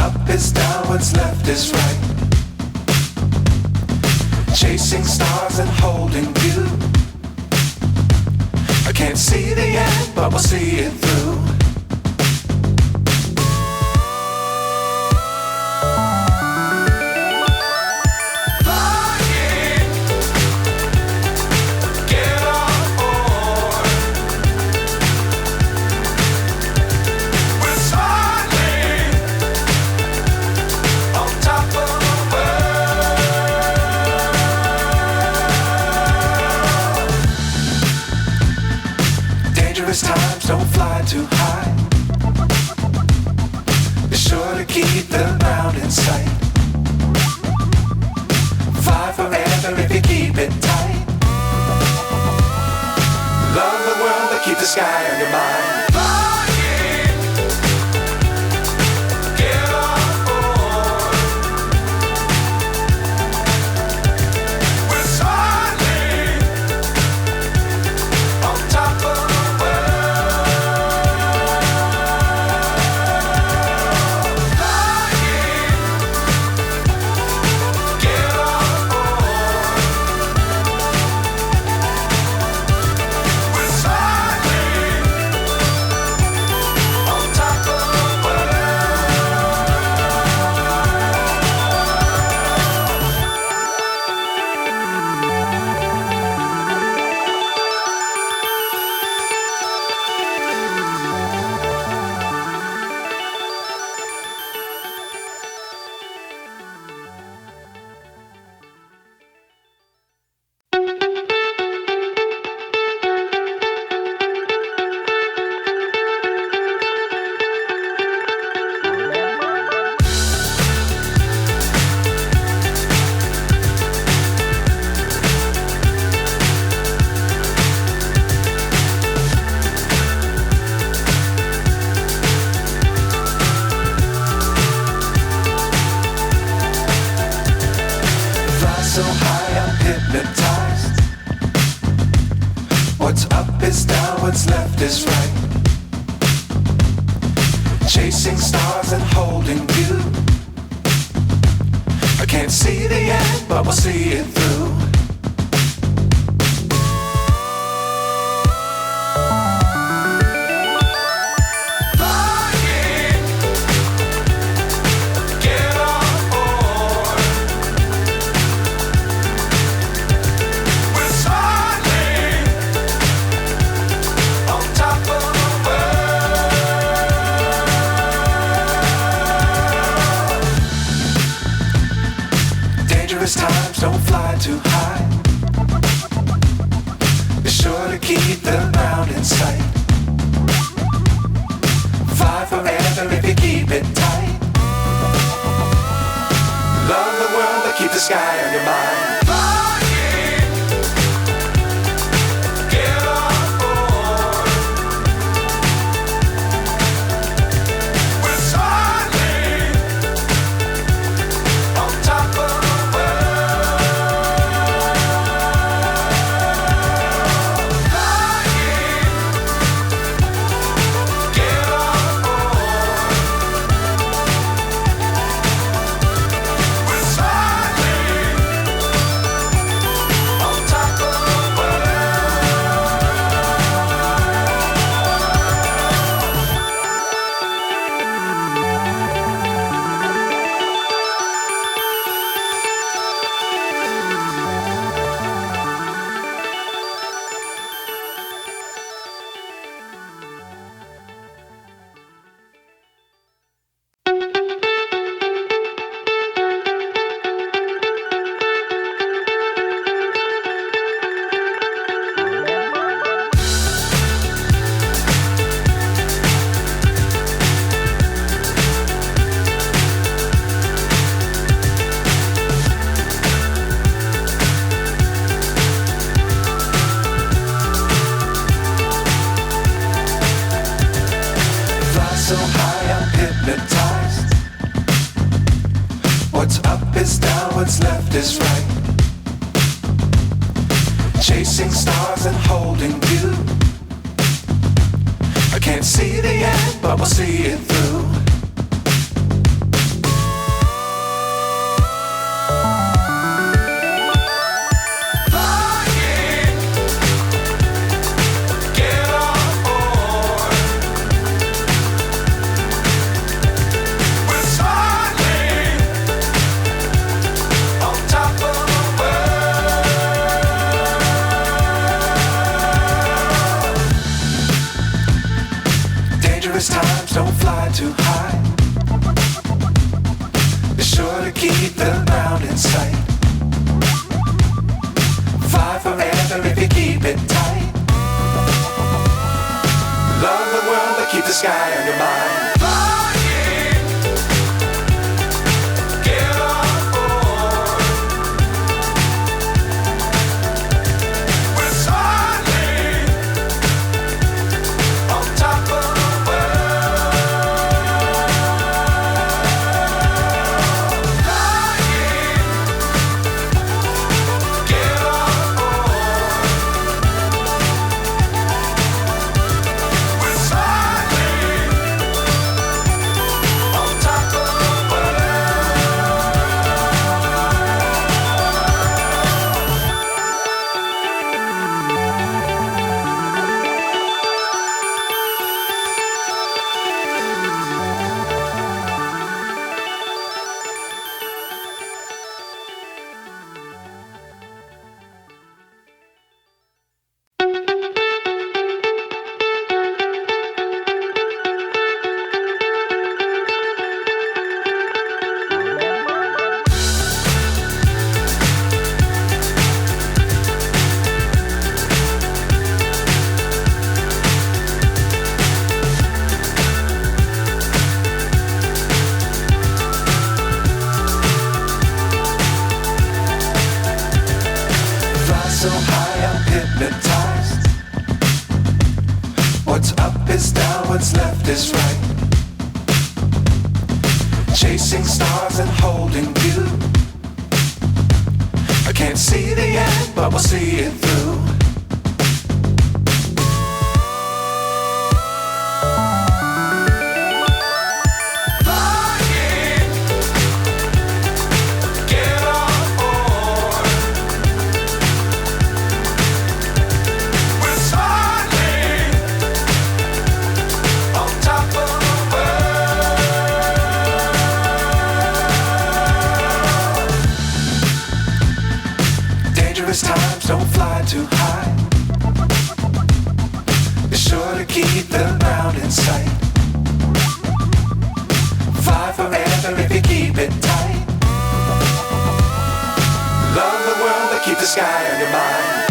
up is down, what's left is right. Chasing stars and holding you. I can't see the end, but we'll see it through. Times don't fly too high. Be sure to keep the ground in sight. Fly forever if you keep it tight. Love the world but keep the sky on your mind. So high I'm hypnotized. What's up is down, what's left is right. Chasing stars and holding you. I can't see the end, but we'll see it through. Times don't fly too high. Be sure to keep the ground in sight. Fly forever if you keep it tight. Love the world but keep the sky on your mind. So high I'm hypnotized. What's up is down, what's left is right. Chasing stars and holding you. I can't see the end, but we'll see it through. don't fly too high. Be sure to keep the ground in sight. Fly forever if you keep it tight. Love the world, but keep the sky on your mind. Flying, get on board. We're soaring on top of the world. Flying, get on board. We're soaring on top of the fly so high, I'm hypnotized. What's up is down, what's left is right. Chasing stars and holding you. I can't see the end, but we'll see it through. Flying, get on board. We're soaring on top of the world. Dangerous times, don't fly too high. Be sure to keep the ground in sight. Fly forever if you keep it tight. Love the world, but keep the sky on your mind.